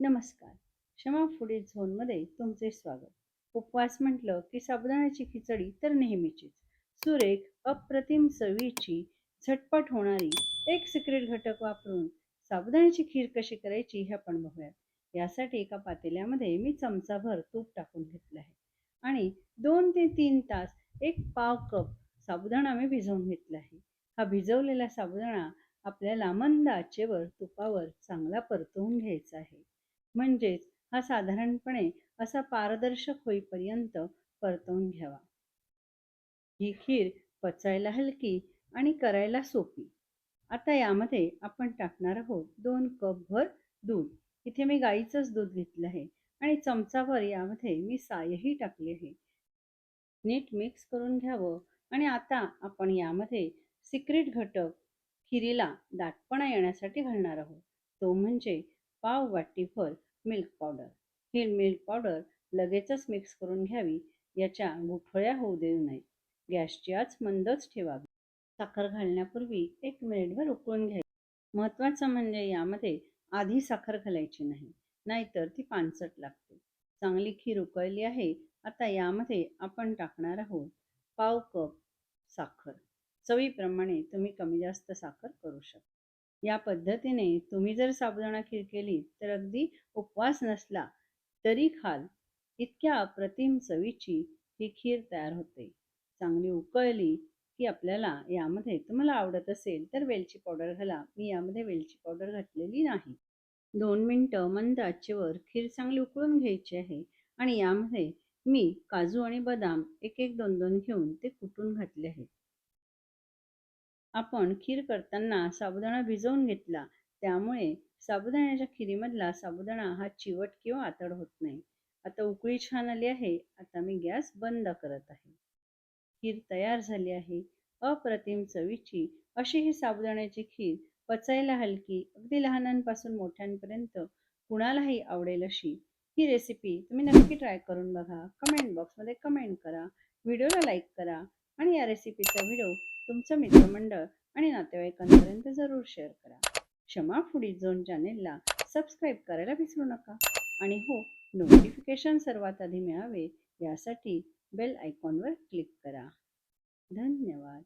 नमस्कार. क्षमा फूडीज झोनमध्ये तुमचे स्वागत. उपवास म्हटलं की साबुदाण्याची खिचडी तर नेहमीचीच. सुरेख, अप्रतिम चवीची, झटपट होणारी एक सिक्रेट घटक वापरून साबुदाण्याची खीर कशी करायची हे आपण बघूयात. यासाठी एका पातेल्यामध्ये मी चमचाभर तूप टाकून घेतलं आहे आणि 2 ते 3 तास एक पाव कप साबुदाणा मी भिजवून घेतला आहे. हा भिजवलेला साबुदाणा आपल्याला मंद आचेवर तुपावर चांगला परतवून घ्यायचा आहे. म्हणजेच हा साधारणपणे असा पारदर्शक होईपर्यंत परतवून घ्यावा. ही खीर पचायला हलकी आणि करायला सोपी. आता यामध्ये आपण टाकणार आहोत 2 कपभर दूध. इथे मी गाईचंच दूध घेतलं आहे आणि चमचाभर यामध्ये मी सायही टाकली आहे. नीट मिक्स करून घ्यावं आणि आता आपण यामध्ये सिक्रेट घटक खिरीला दाटपणा येण्यासाठी घालणार आहोत. तो म्हणजे पाव वाटीभर मिल्क पावडर. ही मिल्क पावडर लगेचच मिक्स करून घ्यावी. याच्या गुठळ्या होऊ देऊ नयेत. गॅसची आच मंदच ठेवावी. साखर घालण्यापूर्वी 1 मिनिटभर उकळून घ्यावी. महत्त्वाचं म्हणजे यामध्ये आधी साखर घालायची नाही, नाहीतर ती पानसट लागते. चांगली खीर उकळली आहे. आता यामध्ये आपण टाकणार आहोत पाव कप साखर. चवीप्रमाणे तुम्ही कमी जास्त साखर करू शकता. या पद्धतीने तुम्ही जर साबुदाणा खीर केली तर अगदी उपवास नसला तरी खाल इतक्या अप्रतिम चवीची ही खीर तयार होते. चांगली उकळली की आपल्याला यामध्ये तुम्हाला आवडत असेल तर वेलची पावडर घाला. मी यामध्ये वेलची पावडर घातलेली नाही. 2 मिनिटं मंद आचेवर खीर चांगली उकळून घ्यायची आहे आणि यामध्ये मी काजू आणि बदाम एक एक 2 घेऊन ते कुटून घातले आहेत. आपण खीर करताना साबुदाणा भिजवून घेतला, त्यामुळे साबुदाण्याच्या खिरीमधला साबुदाणा हा चिवट किंवा आतड होत नाही. आता उकळी छान आली आहे. आता मी गॅस बंद करत आहे. खीर तयार झाली आहे. अप्रतिम चवीची अशी ही साबुदाण्याची खीर पचायला हलकी, अगदी लहानांपासून मोठ्यांपर्यंत कुणालाही आवडेल अशी ही रेसिपी तुम्ही नक्की ट्राय करून बघा. कमेंट बॉक्समध्ये कमेंट करा. व्हिडिओला लाईक करा आणि या रेसिपीचा व्हिडिओ तुमचं मित्रमंडळ आणि नातेवाईकांपर्यंत जरूर शेअर करा. क्षमा फूडी झोन चॅनेलला सबस्क्राईब करायला विसरू नका. आणि हो, नोटिफिकेशन सर्वात आधी मिळावे यासाठी बेल आयकॉनवर क्लिक करा. धन्यवाद.